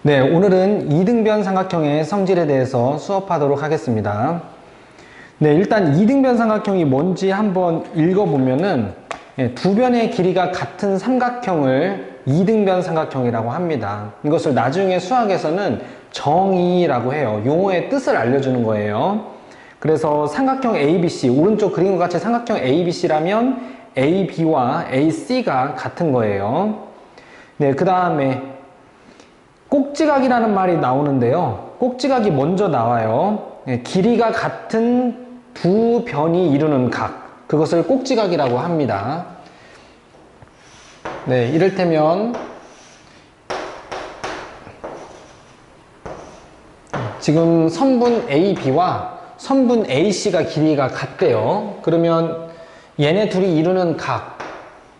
네, 오늘은 이등변 삼각형의 성질에 대해서 수업하도록 하겠습니다. 네, 일단 이등변 삼각형이 뭔지 한번 읽어보면은 두 변의 길이가 같은 삼각형을 이등변 삼각형이라고 합니다. 이것을 나중에 수학에서는 정의라고 해요. 용어의 뜻을 알려주는 거예요. 그래서 삼각형 ABC, 오른쪽 그림과 같이 삼각형 ABC라면 AB와 AC가 같은 거예요. 네, 그 다음에 꼭지각이라는 말이 나오는데요. 꼭지각이 먼저 나와요. 길이가 같은 두 변이 이루는 각, 그것을 꼭지각이라고 합니다. 네, 이를테면 지금 선분 AB와 선분 AC가 길이가 같대요. 그러면 얘네 둘이 이루는 각,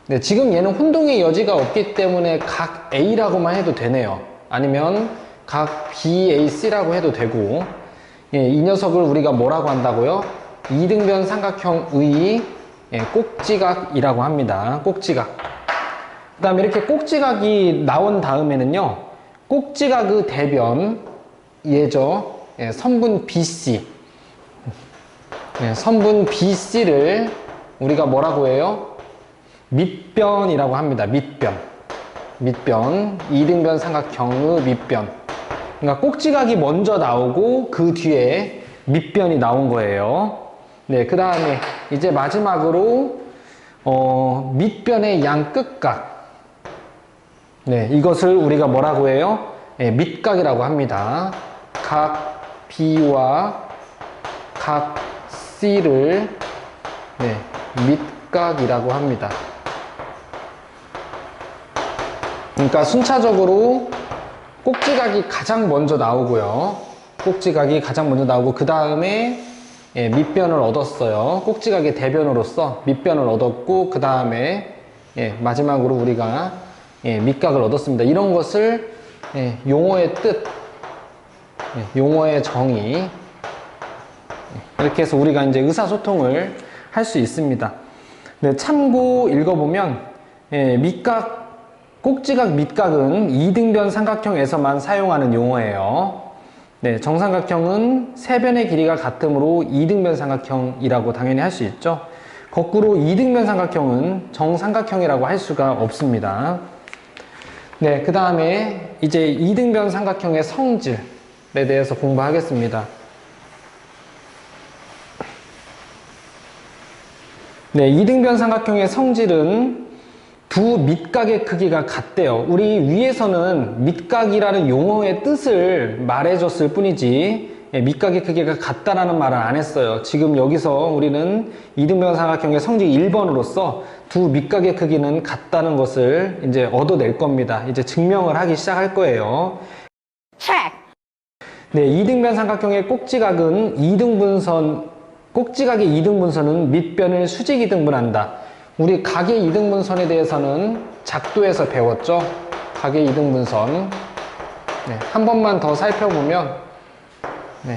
네, 지금 얘는 혼동의 여지가 없기 때문에 각 A라고만 해도 되네요. 아니면 각 BAC라고 해도 되고, 이 녀석을 우리가 뭐라고 한다고요? 이등변 삼각형의 꼭지각이라고 합니다. 꼭지각. 그 다음에 이렇게 꼭지각이 나온 다음에는요, 꼭지각의 대변, 얘죠. 선분 BC. 선분 BC를 우리가 뭐라고 해요? 밑변이라고 합니다. 밑변. 이등변 삼각형의 밑변. 그러니까 꼭지각이 먼저 나오고 그 뒤에 밑변이 나온 거예요. 네, 그 다음에 이제 마지막으로 밑변의 양 끝각. 네, 이것을 우리가 뭐라고 해요? 밑각이라고 합니다. 각 B와 각 C를 밑각이라고 합니다. 그러니까 순차적으로 꼭지각이 가장 먼저 나오고요. 꼭지각이 가장 먼저 나오고 그 다음에 밑변을 얻었어요. 꼭지각의 대변으로서 밑변을 얻었고 그 다음에 마지막으로 우리가 밑각을 얻었습니다. 이런 것을 용어의 뜻, 용어의 정의, 이렇게 해서 우리가 이제 의사소통을 할 수 있습니다. 네, 참고 읽어보면 밑각, 꼭지각 밑각은 이등변 삼각형에서만 사용하는 용어예요. 네, 정삼각형은 세 변의 길이가 같으므로 이등변 삼각형이라고 당연히 할 수 있죠. 거꾸로 이등변 삼각형은 정삼각형이라고 할 수가 없습니다. 네, 그 다음에 이제 이등변 삼각형의 성질에 대해서 공부하겠습니다. 네, 이등변 삼각형의 성질은 두 밑각의 크기가 같대요. 우리 위에서는 밑각이라는 용어의 뜻을 말해줬을 뿐이지 밑각의 크기가 같다라는 말을 안 했어요. 지금 여기서 우리는 이등변 삼각형의 성질 1번으로서 두 밑각의 크기는 같다는 것을 이제 얻어낼 겁니다. 이제 증명을 하기 시작할 거예요. 네, 이등변 삼각형의 꼭지각은 꼭지각의 이등분선은 밑변을 수직 이등분한다. 우리 각의 이등분선에 대해서는 작도에서 배웠죠. 각의 이등분선. 한 번만 더 살펴보면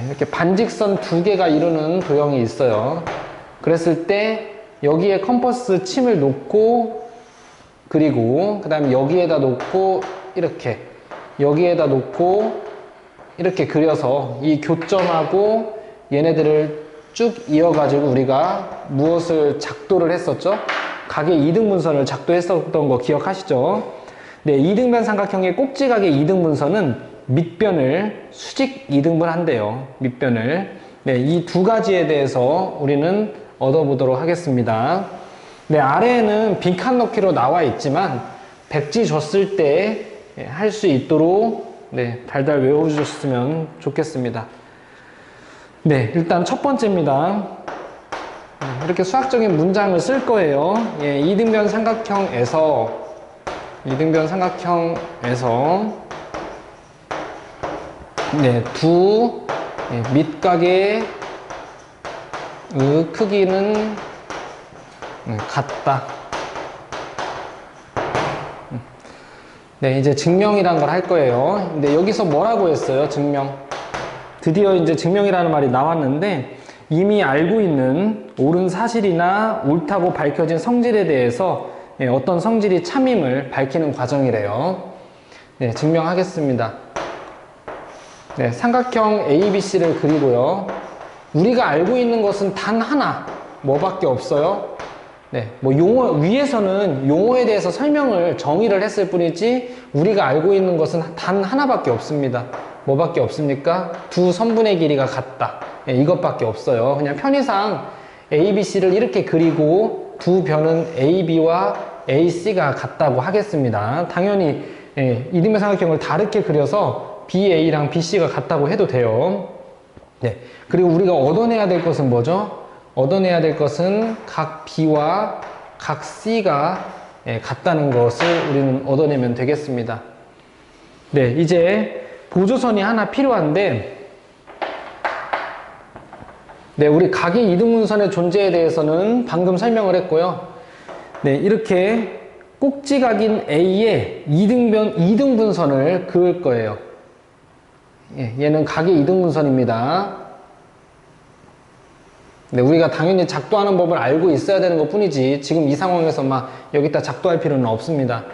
이렇게 반직선 두 개가 이루는 도형이 있어요. 그랬을 때 여기에 컴퍼스 침을 놓고 그리고 그 다음에 여기에다 놓고 이렇게 여기에다 놓고 이렇게 그려서 이 교점하고 얘네들을 쭉 이어가지고 우리가 무엇을 작도를 했었죠? 각의 이등분선을 작도했었던 거 기억하시죠? 네, 이등변 삼각형의 꼭지각의 이등분선은 밑변을 수직 이등분한대요. 밑변을. 네, 이 두 가지에 대해서 우리는 얻어보도록 하겠습니다. 네, 아래에는 빈칸 넣기로 나와 있지만 백지 줬을 때 할 수 있도록 달달 외워주셨으면 좋겠습니다. 네, 일단 첫 번째입니다. 이렇게 수학적인 문장을 쓸 거예요. 이등변 삼각형에서 두 밑각의 크기는 같다. 네, 이제 증명이란 걸 할 거예요. 근데 여기서 뭐라고 했어요? 증명. 드디어 이제 증명이라는 말이 나왔는데 이미 알고 있는 옳은 사실이나 옳다고 밝혀진 성질에 대해서 어떤 성질이 참임을 밝히는 과정이래요. 네, 증명하겠습니다. 네, 삼각형 ABC를 그리고요. 우리가 알고 있는 것은 단 하나, 뭐밖에 없어요? 네, 뭐 용어, 위에서는 용어에 대해서 설명을 정의를 했을 뿐이지 우리가 알고 있는 것은 단 하나밖에 없습니다. 뭐밖에 없습니까? 두 선분의 길이가 같다. 네, 이것밖에 없어요. 그냥 편의상 ABC를 이렇게 그리고 두 변은 AB와 AC가 같다고 하겠습니다. 당연히 이등변 삼각형을 다르게 그려서 BA랑 BC가 같다고 해도 돼요. 네, 그리고 우리가 얻어내야 될 것은 뭐죠? 얻어내야 될 것은 각 B와 각 C가 같다는 것을 우리는 얻어내면 되겠습니다. 네, 이제 보조선이 하나 필요한데, 네, 우리 각의 이등분선의 존재에 대해서는 방금 설명을 했고요. 네, 이렇게 꼭지각인 A에 이등분선을 그을 거예요. 얘는 각의 이등분선입니다. 네, 우리가 당연히 작도하는 법을 알고 있어야 되는 것 뿐이지 지금 이 상황에서 막 여기다 작도할 필요는 없습니다.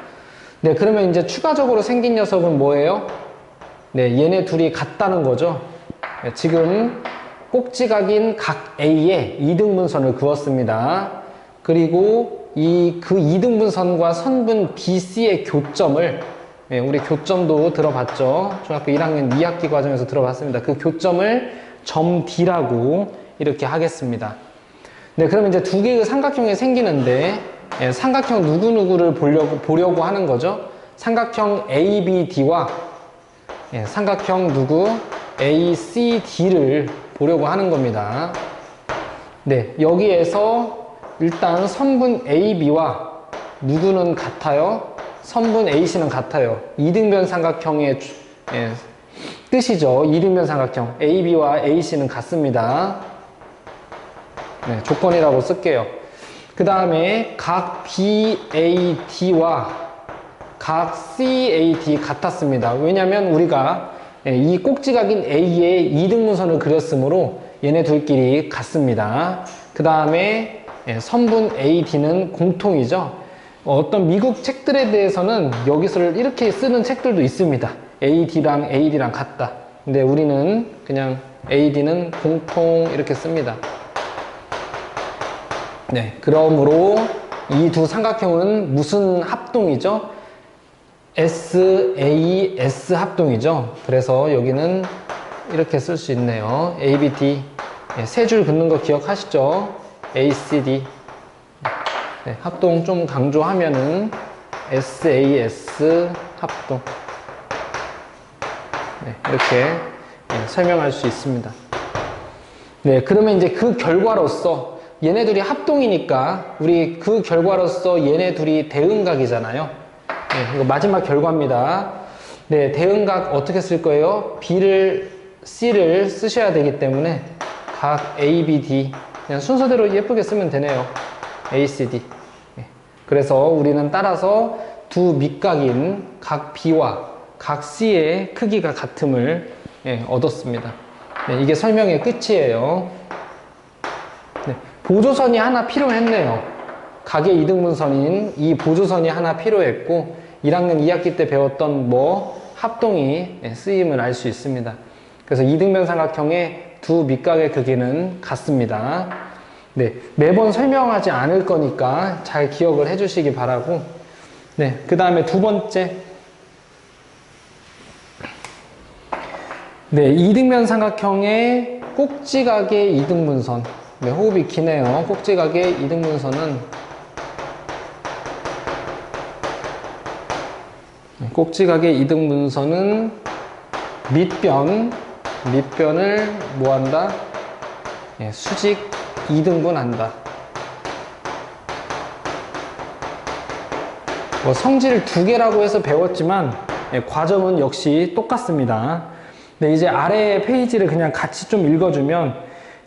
네, 그러면 이제 추가적으로 생긴 녀석은 뭐예요? 네, 얘네 둘이 같다는 거죠. 네, 지금 꼭지각인 각 A에 이등분선을 그었습니다. 그리고 그 이등분선과 선분 BC의 교점을, 네, 우리 교점도 들어봤죠. 중학교 1학년 2학기 과정에서 들어봤습니다. 그 교점을 점 D라고 이렇게 하겠습니다. 네, 그러면 이제 두 개의 삼각형이 생기는데, 삼각형 누구누구를 보려고 하는 거죠. 삼각형 ABD와 삼각형 누구 ACD를 보려고 하는 겁니다. 네, 여기에서 일단 선분 AB와 누구는 같아요? 선분 AC는 같아요. 이등변 삼각형의 뜻이죠. 이등변 삼각형 AB와 AC는 같습니다. 네, 조건이라고 쓸게요. 그 다음에 각 BAD와 각 CAD 같았습니다. 왜냐면 우리가 이 꼭지각인 A에 이등분선을 그렸으므로 얘네 둘끼리 같습니다. 그 다음에 선분 AD는 공통이죠. 어떤 미국 책들에 대해서는 여기서를 이렇게 쓰는 책들도 있습니다. AD랑 AD랑 같다. 근데 우리는 그냥 AD는 공통 이렇게 씁니다. 네, 그러므로 이 두 삼각형은 무슨 합동이죠? SAS 합동이죠. 그래서 여기는 이렇게 쓸 수 있네요. ABD. 세 줄 긋는 거 기억하시죠? ACD. 네, 합동 좀 강조하면은 SAS 합동. 네, 이렇게 설명할 수 있습니다. 네, 그러면 이제 그 결과로서 얘네 둘이 합동이니까 우리 그 결과로서 얘네 둘이 대응각이잖아요. 네, 이거 마지막 결과입니다. 네, 대응각 어떻게 쓸 거예요? B를 C를 쓰셔야 되기 때문에 각 ABD 그냥 순서대로 예쁘게 쓰면 되네요. ACD. 네, 그래서 우리는 따라서 두 밑각인 각 B와 각 C의 크기가 같음을 얻었습니다. 네, 이게 설명의 끝이에요. 네, 보조선이 하나 필요했네요. 각의 이등분선인 이 보조선이 하나 필요했고 1학년 2학기 때 배웠던 합동이 쓰임을 알 수 있습니다. 그래서 이등변 삼각형의 두 밑각의 크기는 같습니다. 네, 매번 설명하지 않을 거니까 잘 기억을 해주시기 바라고. 네, 그 다음에 두 번째. 네, 이등변 삼각형의 꼭지각의 이등분선. 네, 호흡이 기네요. 꼭지각의 이등분선은 밑변을 뭐한다? 수직 2등분한다. 성질 두 개라고 해서 배웠지만 과정은 역시 똑같습니다. 네, 이제 아래 페이지를 그냥 같이 좀 읽어주면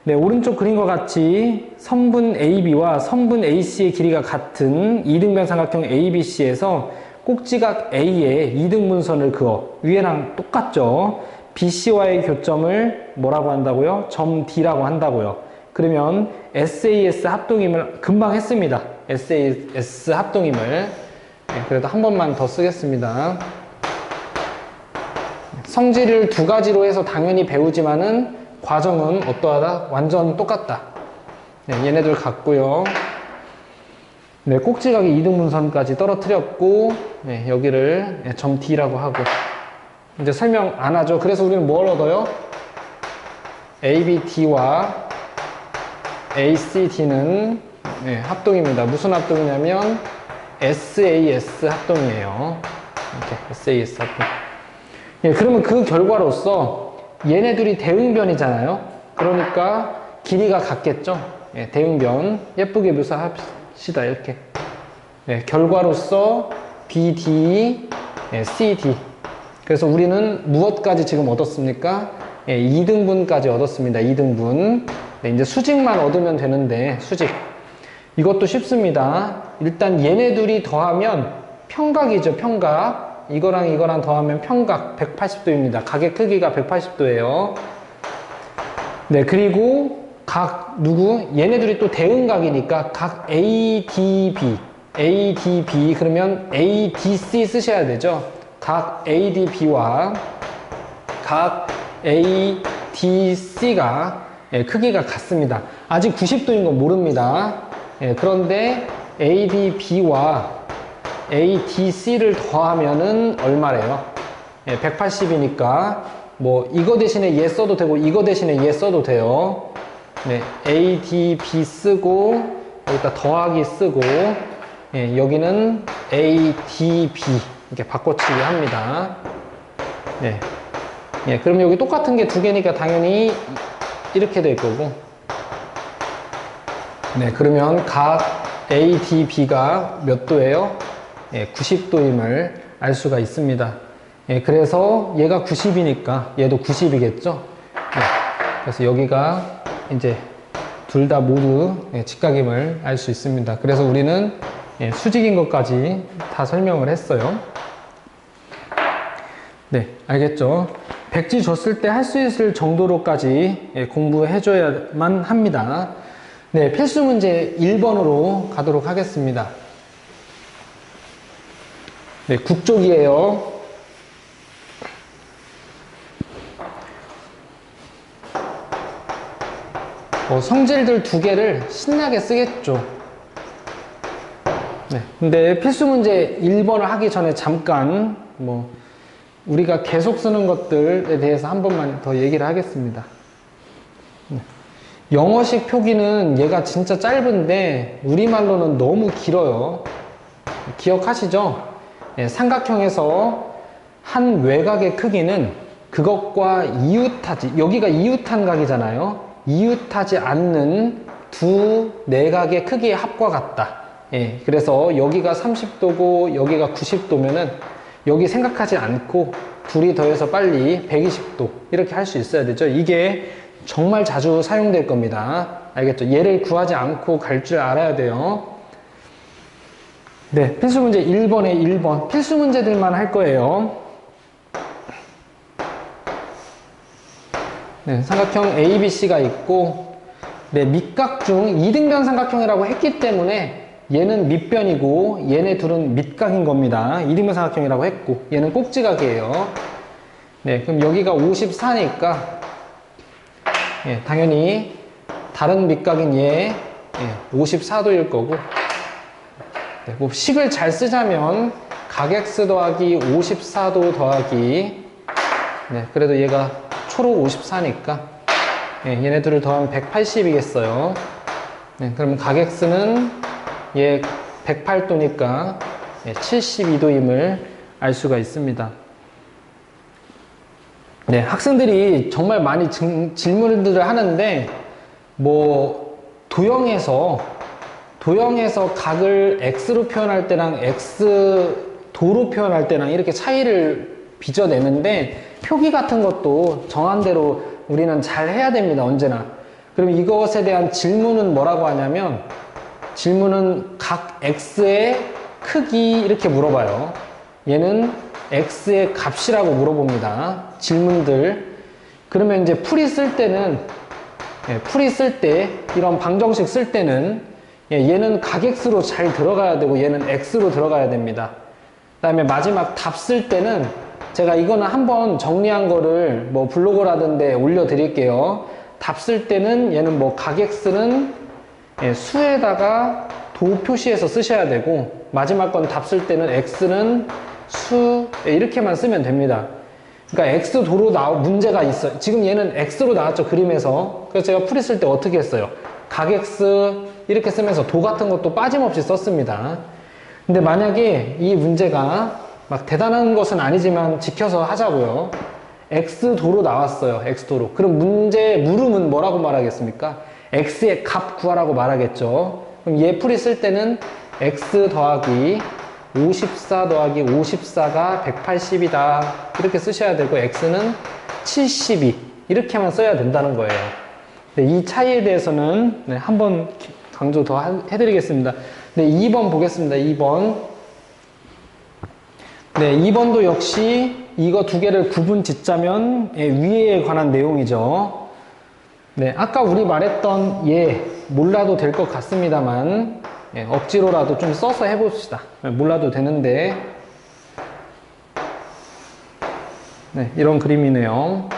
네, 오른쪽 그림과 같이 선분 AB와 선분 AC의 길이가 같은 이등변 삼각형 ABC에서 꼭지각 A에 이등분선을 그어. 위에랑 똑같죠? BC와의 교점을 뭐라고 한다고요? 점 D라고 한다고요. 그러면 SAS 합동임을 금방 했습니다. SAS 합동임을. 네, 그래도 한 번만 더 쓰겠습니다. 성질을 두 가지로 해서 당연히 배우지만은 과정은 어떠하다? 완전 똑같다. 네, 얘네들 같고요. 네, 꼭지각의 이등분선까지 떨어뜨렸고, 네, 여기를 점 D라고 하고, 이제 설명 안 하죠. 그래서 우리는 뭘 얻어요? ABD와 ACD는 네, 합동입니다. 무슨 합동이냐면 SAS 합동이에요. 이렇게 SAS 합동. 예, 그러면 그 결과로서 얘네들이 대응변이잖아요. 그러니까 길이가 같겠죠. 예, 대응변 예쁘게 묘사합시다. 이렇게. 예, 결과로서 BD, 예, CD. 그래서 우리는 무엇까지 지금 얻었습니까? 예, 2등분까지 얻었습니다. 2등분. 네, 이제 수직만 얻으면 되는데 수직. 이것도 쉽습니다. 일단 얘네 둘이 더하면 평각이죠. 평각. 이거랑 이거랑 더하면 평각 180도입니다. 각의 크기가 180도예요. 네, 그리고 각 누구? 얘네 둘이 또 대응각이니까 각 ADB, ADB 그러면 ADC 쓰셔야 되죠. 각 ADB와 각 ADC가 예, 크기가 같습니다. 아직 90도인 건 모릅니다. 예, 그런데 ADB와 ADC를 더하면은 얼마래요? 예, 180이니까 뭐 이거 대신에 얘 써도 되고 이거 대신에 얘 써도 돼요. 네, ADB 쓰고 여기다 더하기 쓰고 예, 여기는 ADB 이렇게 바꿔치기 합니다. 네. 예, 그럼 여기 똑같은 게 두 개니까 당연히 이렇게 될 거고. 네, 그러면 각 ADB가 몇 도예요? 예, 90도임을 알 수가 있습니다. 예, 그래서 얘가 90이니까 얘도 90이겠죠? 예, 그래서 여기가 이제 둘 다 모두 예, 직각임을 알 수 있습니다. 그래서 우리는 예, 수직인 것까지 다 설명을 했어요. 네, 알겠죠? 백지 줬을 때 할 수 있을 정도로까지 예, 공부해줘야만 합니다. 네, 필수 문제 1번으로 가도록 하겠습니다. 네, 국쪽이에요. 성질들 두 개를 신나게 쓰겠죠. 네, 근데 필수 문제 1번을 하기 전에 잠깐 우리가 계속 쓰는 것들에 대해서 한 번만 더 얘기를 하겠습니다. 네. 영어식 표기는 얘가 진짜 짧은데 우리말로는 너무 길어요. 기억하시죠? 네, 삼각형에서 한 외곽의 크기는 그것과 이웃하지, 여기가 이웃한 각이잖아요. 이웃하지 않는 두 내각의 크기의 합과 같다. 예, 그래서 여기가 30도고 여기가 90도면은 여기 생각하지 않고 둘이 더해서 빨리 120도 이렇게 할 수 있어야 되죠. 이게 정말 자주 사용될 겁니다. 알겠죠? 얘를 구하지 않고 갈 줄 알아야 돼요. 네, 필수 문제 1번에 1번 필수 문제들만 할 거예요. 네, 삼각형 ABC가 있고 네, 밑각 중 이등변 삼각형이라고 했기 때문에 얘는 밑변이고 얘네 둘은 밑각인 겁니다. 이등변 삼각형이라고 했고 얘는 꼭지각이에요. 네, 그럼 여기가 54니까 예, 당연히 다른 밑각인 얘 54도일 거고 네, 뭐 식을 잘 쓰자면 각X 더하기 54도 더하기 네, 그래도 얘가 초록 54니까 예, 얘네들을 더하면 180이겠어요. 네, 그러면 각X는 얘 108도니까 72도임을 알 수가 있습니다. 네, 학생들이 정말 많이 질문들을 하는데 도형에서 각을 x로 표현할 때랑 x도로 표현할 때랑 이렇게 차이를 빚어내는데 표기 같은 것도 정한 대로 우리는 잘 해야 됩니다. 언제나. 그럼 이것에 대한 질문은 뭐라고 하냐면 질문은 각 x의 크기 이렇게 물어봐요. 얘는 x의 값이라고 물어봅니다. 질문들. 그러면 이제 풀이 쓸 때는 이런 방정식 쓸 때는 얘는 각 x로 잘 들어가야 되고 얘는 x로 들어가야 됩니다. 그 다음에 마지막 답 쓸 때는 제가 이거는 한번 정리한 거를 뭐 블로그라든데 올려드릴게요. 답 쓸 때는 얘는 뭐 각X는 수에다가 도 표시해서 쓰셔야 되고, 마지막 건 답 쓸 때는 X는 수, 이렇게만 쓰면 됩니다. 그러니까 X도로 문제가 있어요. 지금 얘는 X로 나왔죠, 그림에서. 그래서 제가 풀이 쓸 때 어떻게 했어요? 각X 이렇게 쓰면서 도 같은 것도 빠짐없이 썼습니다. 근데 만약에 이 문제가 막 대단한 것은 아니지만 지켜서 하자고요. X도로 나왔어요, X도로. 그럼 물음은 뭐라고 말하겠습니까? X의 값 구하라고 말하겠죠. 그럼 얘 풀이 쓸 때는 X 더하기 54 더하기 54가 180이다. 이렇게 쓰셔야 되고, X는 72. 이렇게만 써야 된다는 거예요. 네, 이 차이에 대해서는 한번 강조 더 해드리겠습니다. 네, 2번 보겠습니다. 2번. 네, 2번도 역시 이거 두 개를 구분 짓자면 위에 관한 내용이죠. 네, 아까 우리 말했던 몰라도 될 것 같습니다만, 억지로라도 좀 써서 해봅시다. 몰라도 되는데. 네, 이런 그림이네요.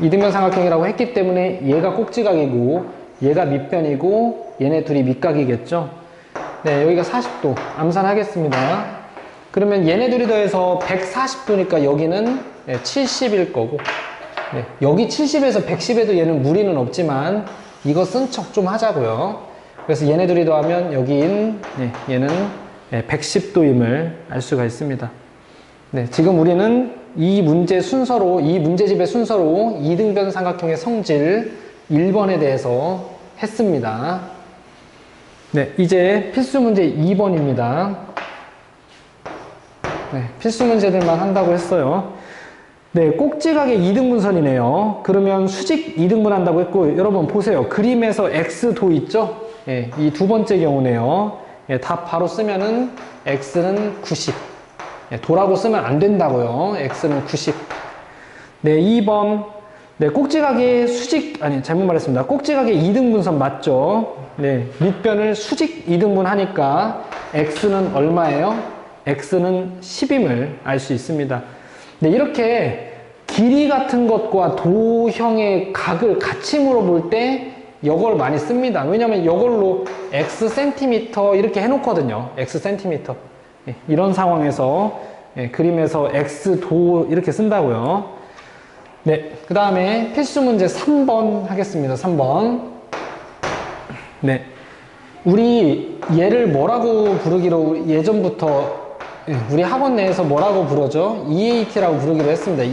이등변 삼각형이라고 했기 때문에 얘가 꼭지각이고 얘가 밑변이고 얘네 둘이 밑각이겠죠. 네, 여기가 40도 암산하겠습니다. 그러면 얘네 둘이 더해서 140도니까 여기는 70일 거고, 네, 여기 70에서 110에도 얘는 무리는 없지만 이거 쓴 척 좀 하자고요. 그래서 얘네 둘이 더하면 여기인 얘는 110도임을 알 수가 있습니다. 네, 지금 우리는 이 문제집의 순서로 이등변 삼각형의 성질 1번에 대해서 했습니다. 네, 이제 필수 문제 2번입니다. 네, 필수 문제들만 한다고 했어요. 네, 꼭지각의 2등분선이네요. 그러면 수직 2등분 한다고 했고, 여러분 보세요. 그림에서 X도 있죠? 이 두 번째 경우네요. 답 바로 쓰면은 X는 90. 도라고 쓰면 안 된다고요. X는 90. 네, 2번. 네, 꼭지각의 잘못 말했습니다. 꼭지각의 2등분선 맞죠? 네, 밑변을 수직 2등분 하니까 X는 얼마예요? X는 10임을 알 수 있습니다. 네, 이렇게 길이 같은 것과 도형의 각을 같이 물어볼 때 이걸 많이 씁니다. 왜냐면 이걸로 X 센티미터 이렇게 해놓거든요. X 센티미터. 이런 상황에서 그림에서 X도 이렇게 쓴다고요. 네, 그 다음에 필수 문제 3번 하겠습니다. 3번. 네, 우리 얘를 뭐라고 부르기로 예전부터 우리 학원 내에서 뭐라고 부르죠? EAT라고 부르기로 했습니다.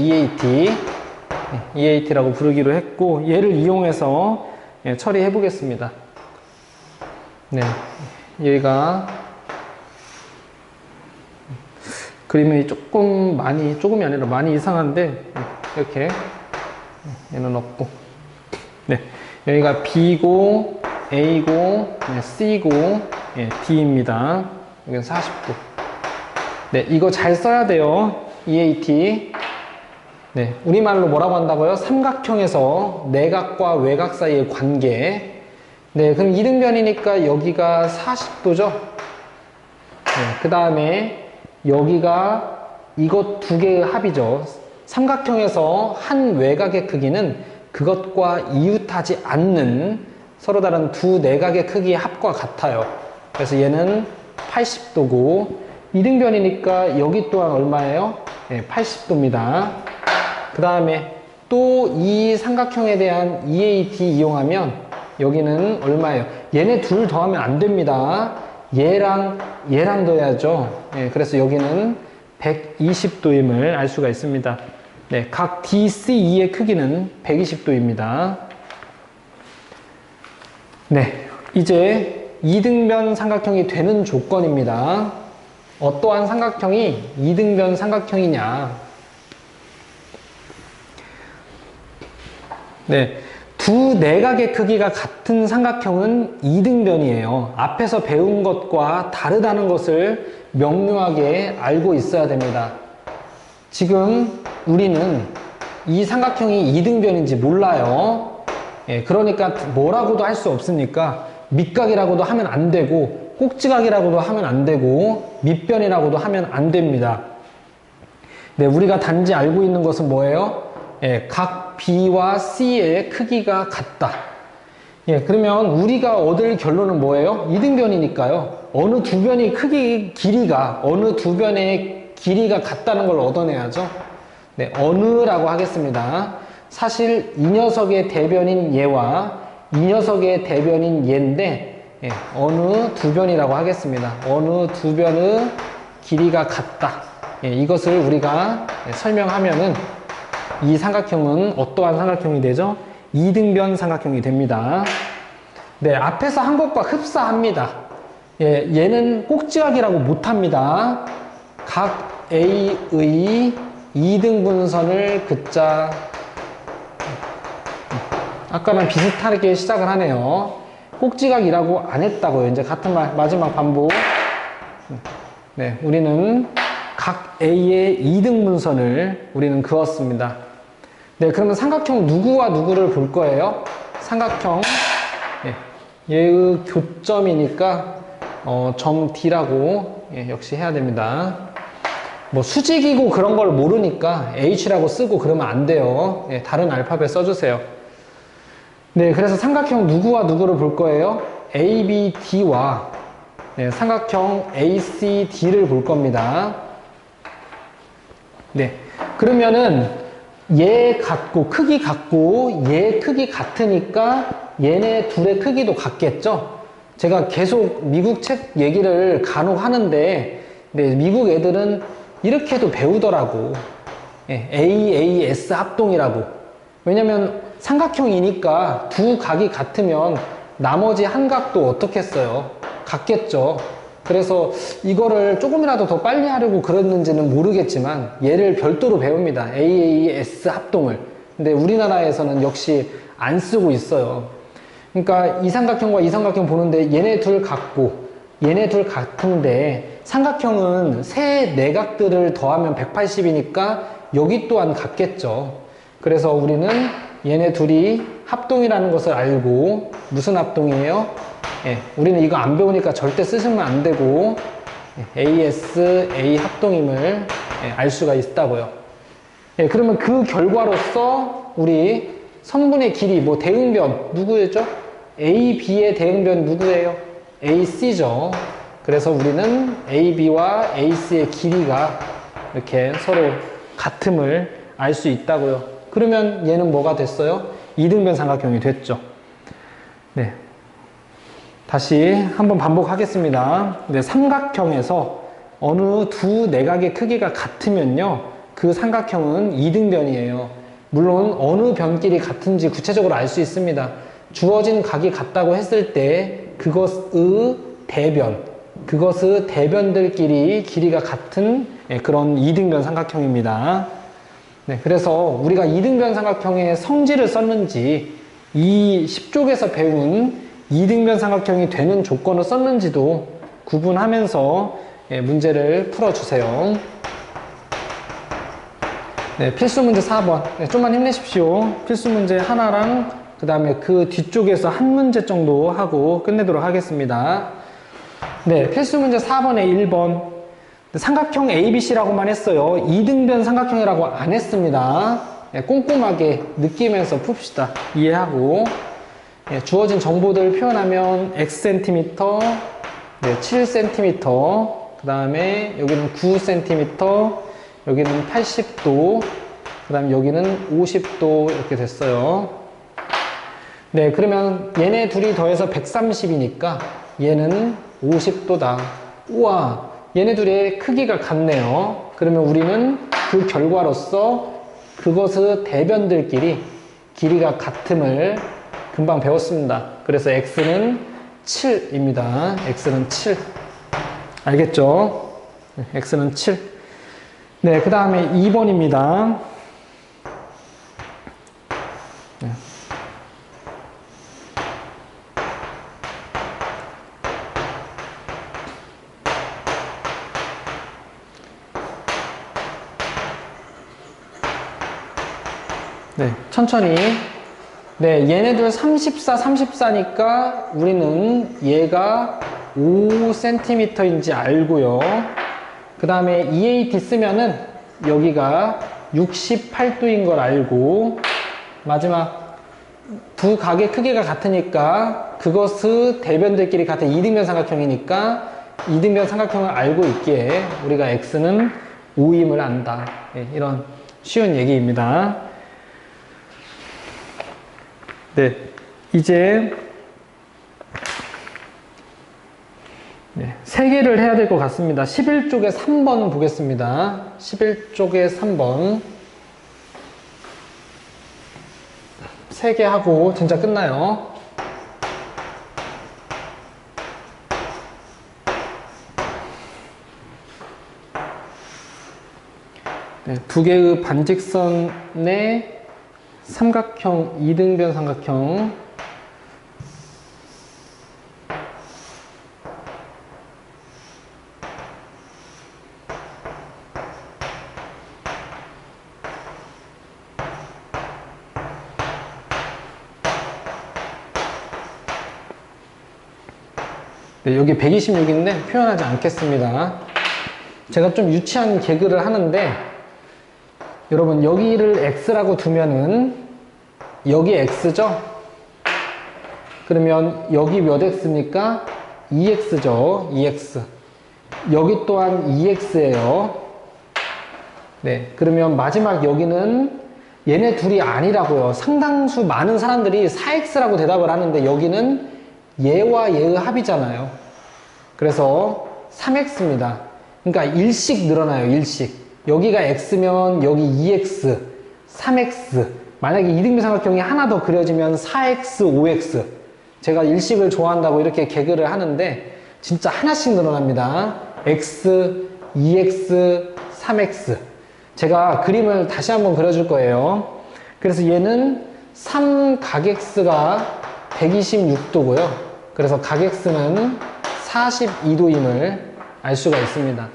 EAT라고 부르기로 했고, 얘를 이용해서 처리해 보겠습니다. 네, 얘가 그림이 조금이 아니라 많이 이상한데, 이렇게 얘는 없고, 네, 여기가 B고 A고 C고 D입니다. 여기는 40도. 네, 이거 잘 써야 돼요. EAT. 네, 우리말로 뭐라고 한다고요? 삼각형에서 내각과 외각 사이의 관계. 네, 그럼 이등변이니까 여기가 40도죠? 네, 그 다음에 여기가 이것 두 개의 합이죠. 삼각형에서 한 외곽의 크기는 그것과 이웃하지 않는 서로 다른 두 내각의 크기의 합과 같아요. 그래서 얘는 80도고, 이등변이니까 여기 또한 얼마예요? 네, 80도입니다. 그 다음에 또 이 삼각형에 대한 EAT 이용하면 여기는 얼마예요? 얘네 둘 더하면 안 됩니다. 얘랑 더해야죠. 네, 그래서 여기는 120도임을 알 수가 있습니다. 네, 각 DCE의 크기는 120도입니다. 네, 이제 이등변 삼각형이 되는 조건입니다. 어떠한 삼각형이 이등변 삼각형이냐? 네, 두 내각의 크기가 같은 삼각형은 이등변이에요. 앞에서 배운 것과 다르다는 것을 명료하게 알고 있어야 됩니다. 지금 우리는 이 삼각형이 이등변인지 몰라요. 그러니까 뭐라고도 할 수 없으니까 밑각이라고도 하면 안 되고 꼭지각이라고도 하면 안 되고 밑변이라고도 하면 안 됩니다. 네, 우리가 단지 알고 있는 것은 뭐예요? 예, 각 B와 C의 크기가 같다. 예, 그러면 우리가 얻을 결론은 뭐예요? 이등변이니까요. 어느 두 변의 어느 두 변의 길이가 같다는 걸 얻어내야죠. 네, 어느라고 하겠습니다. 사실 이 녀석의 대변인 얘와 이 녀석의 대변인 얘인데, 예, 어느 두 변이라고 하겠습니다. 어느 두 변의 길이가 같다. 예, 이것을 우리가 설명하면은 이 삼각형은 어떠한 삼각형이 되죠? 이등변 삼각형이 됩니다. 네, 앞에서 한 것과 흡사합니다. 예, 얘는 꼭지각이라고 못합니다. 각 A의 이등분선을 긋자. 아까랑 비슷하게 시작을 하네요. 꼭지각이라고 안 했다고요. 이제 같은 말, 마지막 반복. 네, 우리는 각 A의 이등분선을 우리는 그었습니다. 네, 그러면 삼각형 누구와 누구를 볼 거예요? 삼각형, 네, 얘의 교점이니까 점 D라고 역시 해야 됩니다. 뭐 수직이고 그런 걸 모르니까 H라고 쓰고 그러면 안 돼요. 예, 다른 알파벳 써주세요. 네, 그래서 삼각형 누구와 누구를 볼 거예요? ABD와 네, 삼각형 ACD를 볼 겁니다. 네, 그러면은 얘 같고 크기 같고 얘 크기 같으니까 얘네 둘의 크기도 같겠죠? 제가 계속 미국 책 얘기를 간혹 하는데 네, 미국 애들은 이렇게도 배우더라고. 예, AAS 합동이라고. 왜냐면 삼각형이니까 두 각이 같으면 나머지 한 각도 어떻겠어요? 같겠죠. 그래서 이거를 조금이라도 더 빨리 하려고 그랬는지는 모르겠지만 얘를 별도로 배웁니다. AAS 합동을. 근데 우리나라에서는 역시 안 쓰고 있어요. 그러니까 이 삼각형과 이 삼각형 보는데 얘네 둘 같고 얘네 둘 같은데 삼각형은 세 내각들을 더하면 180이니까 여기 또한 같겠죠. 그래서 우리는 얘네 둘이 합동이라는 것을 알고 무슨 합동이에요? 예, 우리는 이거 안 배우니까 절대 쓰시면 안 되고 AS, A 합동임을 알 수가 있다고요. 예, 그러면 그 결과로서 우리 선분의 길이, 뭐 대응변 누구였죠? AB의 대응변 누구예요? AC죠. 그래서 우리는 AB와 AC의 길이가 이렇게 서로 같음을 알 수 있다고요. 그러면 얘는 뭐가 됐어요? 이등변 삼각형이 됐죠. 네. 다시 한번 반복하겠습니다. 네, 삼각형에서 어느 두 내각의 크기가 같으면요, 그 삼각형은 이등변이에요. 물론 어느 변끼리 같은지 구체적으로 알 수 있습니다. 주어진 각이 같다고 했을 때 그것의 대변들끼리 길이가 같은 그런 이등변 삼각형입니다. 네, 그래서 우리가 이등변 삼각형의 성질을 썼는지 이 10쪽에서 배운 이등변 삼각형이 되는 조건을 썼는지도 구분하면서 문제를 풀어주세요. 네, 필수 문제 4번. 네, 좀만 힘내십시오. 필수 문제 하나랑 그 다음에 그 뒤쪽에서 한 문제 정도 하고 끝내도록 하겠습니다. 네, 필수 문제 4번에 1번. 삼각형 ABC라고만 했어요. 이등변 삼각형이라고 안 했습니다. 네, 꼼꼼하게 느끼면서 풉시다. 이해하고. 네, 주어진 정보들을 표현하면 Xcm, 네, 7cm, 그 다음에 여기는 9cm, 여기는 80도, 그 다음에 여기는 50도 이렇게 됐어요. 네, 그러면 얘네 둘이 더해서 130이니까 얘는 50도다. 우와, 얘네 둘의 크기가 같네요. 그러면 우리는 그 결과로서 그것의 대변들끼리 길이가 같음을 금방 배웠습니다. 그래서 X는 7입니다. X는 7. 알겠죠? X는 7. 네, 그 다음에 2번입니다. 네, 천천히. 네, 얘네들 34, 34니까 우리는 얘가 5cm인지 알고요. 그 다음에 EAT 쓰면은 여기가 68도인 걸 알고, 마지막 두 각의 크기가 같으니까 그것의 대변들끼리 같은 이등변 삼각형이니까 이등변 삼각형을 알고 있기에 우리가 x는 5임을 안다. 네, 이런 쉬운 얘기입니다. 네, 이제 네, 3개를 해야 될 것 같습니다. 11쪽에 3번 보겠습니다. 11쪽에 3번 3개 하고 진짜 끝나요. 네, 2개의 반직선의 삼각형, 이등변 삼각형. 네, 여기 126인데 표현하지 않겠습니다. 제가 좀 유치한 개그를 하는데, 여러분 여기를 x라고 두면은 여기 x죠? 그러면 여기 몇 x입니까? 2x죠. 2x. 여기 또한 2x예요. 네, 그러면 마지막 여기는 얘네 둘이 아니라고요. 상당수 많은 사람들이 4x라고 대답을 하는데 여기는 얘와 얘의 합이잖아요. 그래서 3x입니다. 그러니까 1씩 늘어나요. 1씩. 여기가 x면 여기 2x, 3x. 만약에 이등변 삼각형이 하나 더 그려지면 4x, 5x. 제가 일식을 좋아한다고 이렇게 개그를 하는데 진짜 하나씩 늘어납니다. x, 2x, 3x. 제가 그림을 다시 한번 그려줄 거예요. 그래서 얘는 3각x가 126도고요. 그래서 각x는 42도임을 알 수가 있습니다.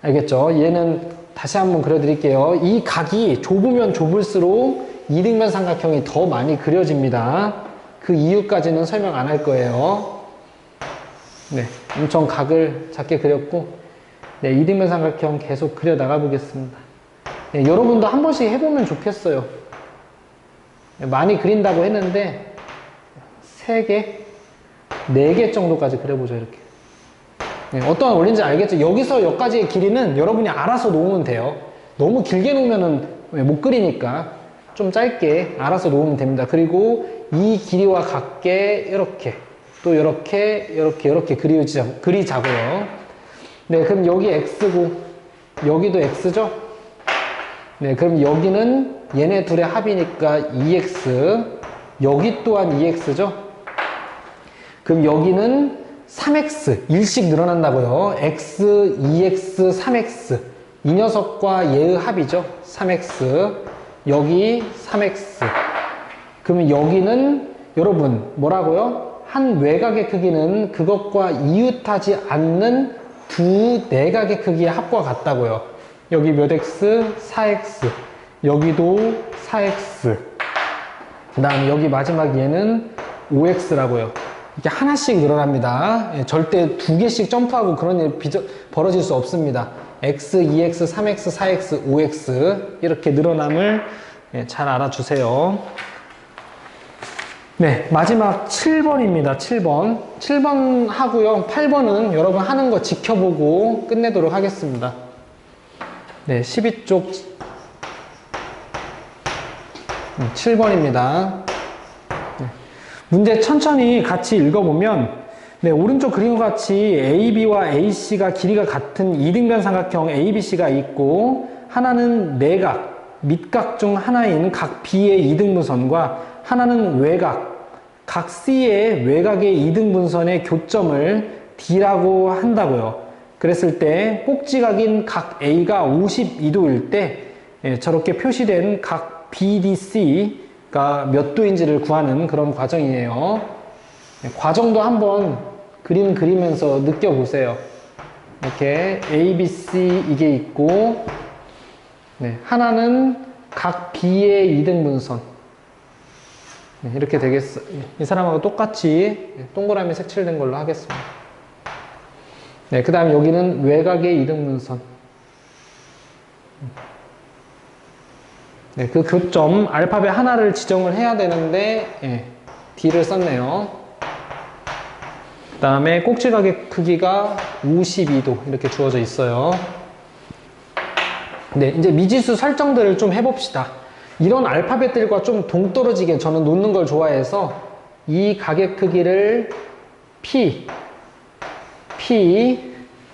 알겠죠? 얘는 다시 한번 그려드릴게요. 이 각이 좁으면 좁을수록 이등변 삼각형이 더 많이 그려집니다. 그 이유까지는 설명 안 할 거예요. 네, 엄청 각을 작게 그렸고, 네, 이등변 삼각형 계속 그려 나가 보겠습니다. 네, 여러분도 한 번씩 해보면 좋겠어요. 네, 많이 그린다고 했는데 3개, 4개 정도까지 그려보죠. 이렇게. 네, 어떤 원리인지 알겠죠? 여기서 여기까지의 길이는 여러분이 알아서 놓으면 돼요. 너무 길게 놓으면 못 그리니까 좀 짧게 알아서 놓으면 됩니다. 그리고 이 길이와 같게 이렇게 또 이렇게 그리자고요. 네, 그럼 여기 x고 여기도 x죠? 네, 그럼 여기는 얘네 둘의 합이니까 2x, 여기 또한 2x죠? 그럼 여기는 3x, 1씩 늘어난다고요. x, 2x, 3x. 이 녀석과 얘의 합이죠. 3x. 여기 3x. 그러면 여기는 여러분 뭐라고요? 한 외곽의 크기는 그것과 이웃하지 않는 두 내각의 크기의 합과 같다고요. 여기 몇 x? 4x. 여기도 4x. 그 다음 여기 마지막 얘는 5x라고요. 이렇게 하나씩 늘어납니다. 예, 절대 2개씩 점프하고 그런 일 벌어질 수 없습니다. x, 2x, 3x, 4x, 5x 이렇게 늘어남을 잘 알아주세요. 네, 마지막 7번입니다. 7번. 7번 하고요. 8번은 여러분 하는 거 지켜보고 끝내도록 하겠습니다. 네, 12쪽 7번입니다. 문제 천천히 같이 읽어보면, 네, 오른쪽 그림과 같이 AB와 AC가 길이가 같은 이등변 삼각형 ABC가 있고, 하나는 내각, 밑각 중 하나인 각 B의 이등분선과 하나는 외각, 각 C의 외곽의 이등분선의 교점을 D라고 한다고요. 그랬을 때 꼭지각인 각 A가 52도일 때 저렇게 표시된 각 BDC 몇 도인지를 구하는 그런 과정이에요. 과정도 한번 그림 그리면서 느껴보세요. 이렇게 ABC 이게 있고, 네, 하나는 각 B의 이등분선. 네, 이렇게 되겠어. 이 사람하고 똑같이 동그라미 색칠된 걸로 하겠습니다. 네, 그 다음 여기는 외곽의 이등분선. 네, 그 교점 알파벳 하나를 지정을 해야 되는데 예, D를 썼네요. 그 다음에 꼭지각의 크기가 52도 이렇게 주어져 있어요. 네, 이제 미지수 설정들을 좀 해봅시다. 이런 알파벳들과 좀 동떨어지게 저는 놓는 걸 좋아해서 이 각의 크기를 P,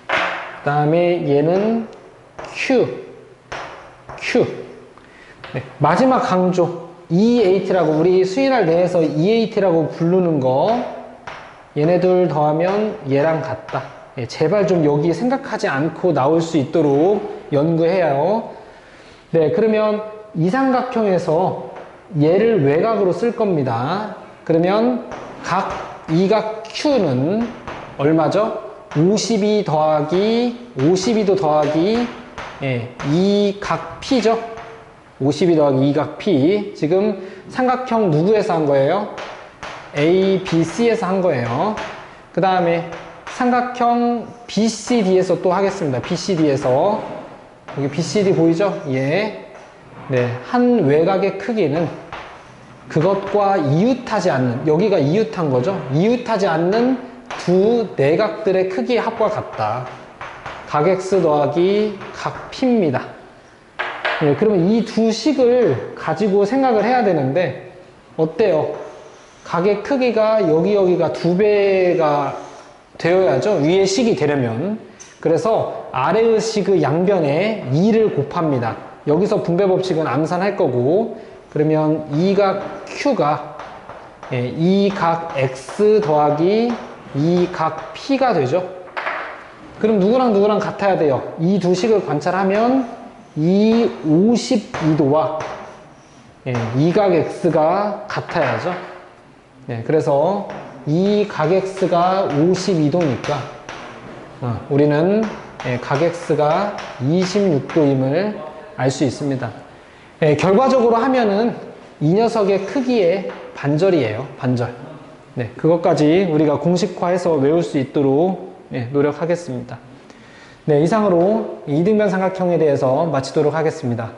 그 다음에 얘는 Q. 네, 마지막 강조 EAT라고 우리 수인할 내에서 EAT라고 부르는 거 얘네들 더하면 얘랑 같다. 예, 제발 좀 여기 생각하지 않고 나올 수 있도록 연구해요. 네, 그러면 이 삼각형에서 얘를 외곽으로 쓸 겁니다. 그러면 이 각 Q는 얼마죠? 52도 더하기 예, 이 각 P죠? 52 더하기 2각 P. 지금 삼각형 누구에서 한 거예요? A, B, C에서 한 거예요. 그 다음에 삼각형 BCD에서 또 하겠습니다. BCD에서. 여기 BCD 보이죠? 예. 네. 한 외곽의 크기는 그것과 이웃하지 않는, 여기가 이웃한 거죠? 이웃하지 않는 두 내각들의 크기의 합과 같다. 각 X 더하기 각 P입니다. 네, 그러면 이 두 식을 가지고 생각을 해야 되는데 어때요? 각의 크기가 여기가 2배가 되어야죠. 위의 식이 되려면. 그래서 아래의 식의 양변에 2를 곱합니다. 여기서 분배 법칙은 암산할 거고 그러면 이 각 Q가 이 각 X 더하기 이 각 P가 되죠. 그럼 누구랑 같아야 돼요? 이 두 식을 관찰하면 이 52도와 이 각 X가 같아야죠. 네, 그래서 이 각 X가 52도니까 우리는 각 X가 26도임을 알 수 있습니다. 결과적으로 하면은 이 녀석의 크기의 반절이에요. 반절. 네, 그것까지 우리가 공식화해서 외울 수 있도록 노력하겠습니다. 네, 이상으로 이등변 삼각형에 대해서 마치도록 하겠습니다.